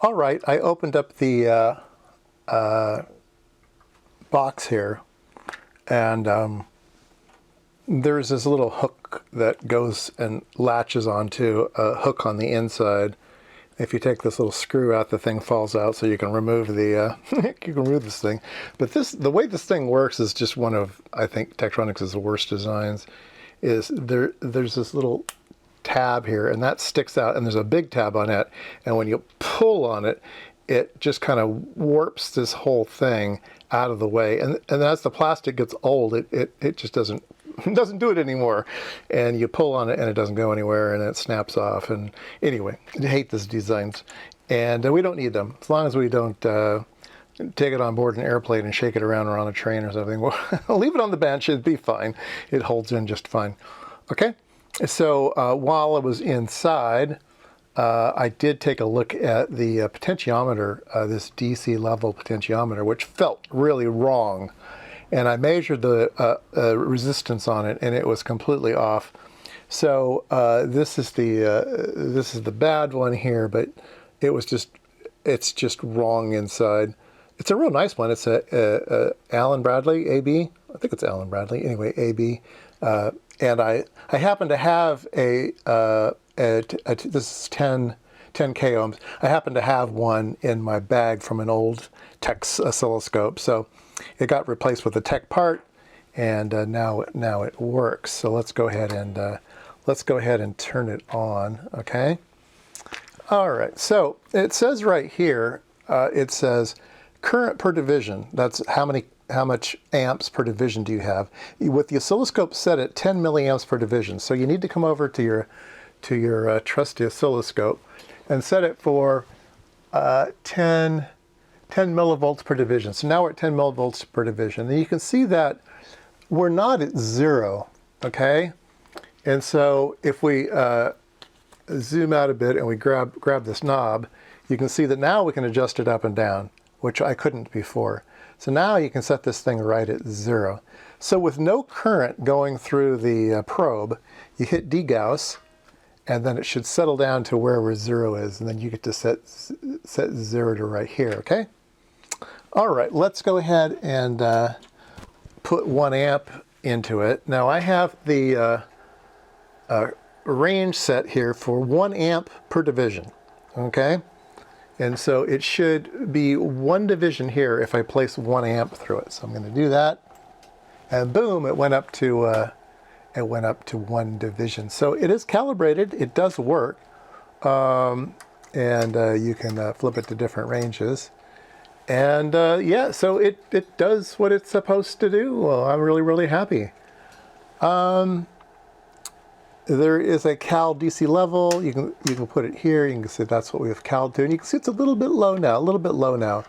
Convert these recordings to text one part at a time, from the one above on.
All right, I opened up the box here, and there's this little hook that goes and latches onto a hook on the inside. If you take this little screw out, the thing falls out, so you can remove the you can remove this thing. But the way this thing works is just one of, I think, Tektronix's worst designs. There's this little tab here, and that sticks out, and there's a big tab on it, and when you pull on it, it just kind of warps this whole thing out of the way, and as the plastic gets old, it just doesn't do it anymore, and you pull on it and it doesn't go anywhere, and it snaps off. And anyway, I hate these designs, and we don't need them as long as we don't take it on board an airplane and shake it around or on a train or something. Well, leave it on the bench, it'd be fine. It holds in just fine. Okay, so while I was inside, I did take a look at the potentiometer, this DC level potentiometer, which felt really wrong. And I measured the resistance on it, and it was completely off. So this is the bad one here, but it's just wrong inside. It's a real nice one. It's a Allen Bradley AB. I think it's Allen Bradley. Anyway, AB. And I happen to have this is 10 K ohms. I happen to have one in my bag from an old Tex oscilloscope. So it got replaced with a Tech part, and now it works. So let's go ahead and turn it on. Okay. All right. So it says right here, it says current per division. That's how much amps per division do you have? With the oscilloscope set at 10 milliamps per division. So you need to come over to your trusty oscilloscope and set it for 10 millivolts per division. So now we're at 10 millivolts per division. And you can see that we're not at 0, okay? And so if we zoom out a bit and we grab this knob, you can see that now we can adjust it up and down, which I couldn't before. So now you can set this thing right at 0. So with no current going through the probe, you hit degauss, and then it should settle down to wherever 0 is, and then you get to set 0 to right here, okay? All right, let's go ahead and put 1 amp into it. Now I have the range set here for 1 amp per division, okay? And so it should be 1 division here if I place 1 amp through it. So I'm going to do that, and boom, it went up to 1 division. So it is calibrated. It does work, and you can flip it to different ranges. And yeah, so it does what it's supposed to do. Well, I'm really happy. There is a cal DC level. You can put it here. You can see that's what we have cal to, and you can see it's a little bit low now.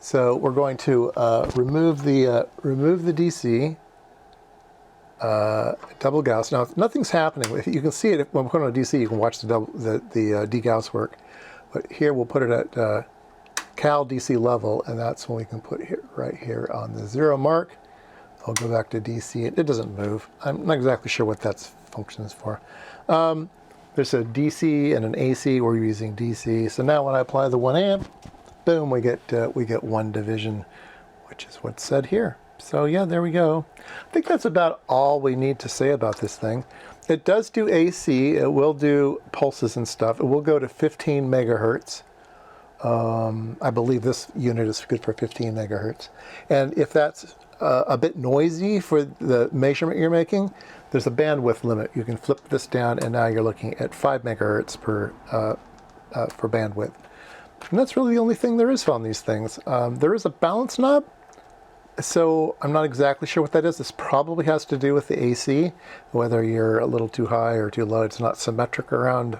So we're going to remove the DC. Double Gauss. Now nothing's happening. You can see it when we put it on DC. You can watch the degauss work. But here we'll put it at cal DC level, and that's when we can put it right here on the 0 mark. I'll go back to DC. It doesn't move. I'm not exactly sure what that function is for. There's a DC and an AC. We're using DC. So now when I apply the 1 amp, boom, we get 1 division, which is what's said here. So yeah, there we go. I think that's about all we need to say about this thing. It does do AC. It will do pulses and stuff. It will go to 15 megahertz. I believe this unit is good for 15 megahertz. And if that's a bit noisy for the measurement you're making, there's a bandwidth limit. You can flip this down, and now you're looking at 5 megahertz for bandwidth. And that's really the only thing there is on these things. There is a balance knob. So I'm not exactly sure what that is. This probably has to do with the AC, whether you're a little too high or too low. It's not symmetric around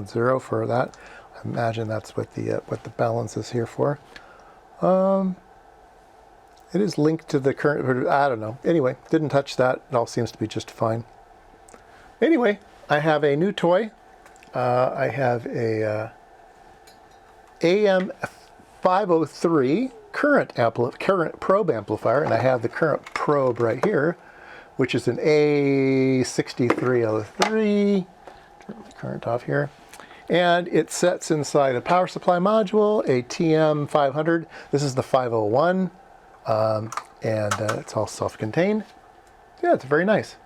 0 for that. I imagine that's what the balance is here for. It is linked to the current. I don't know. Anyway, didn't touch that. It all seems to be just fine. Anyway, I have a new toy. I have a AM503 current probe amplifier, and I have the current probe right here, which is an A6303. Turn the current off here. And it sets inside a power supply module, a TM500. This is the 501, and it's all self-contained. Yeah, it's very nice.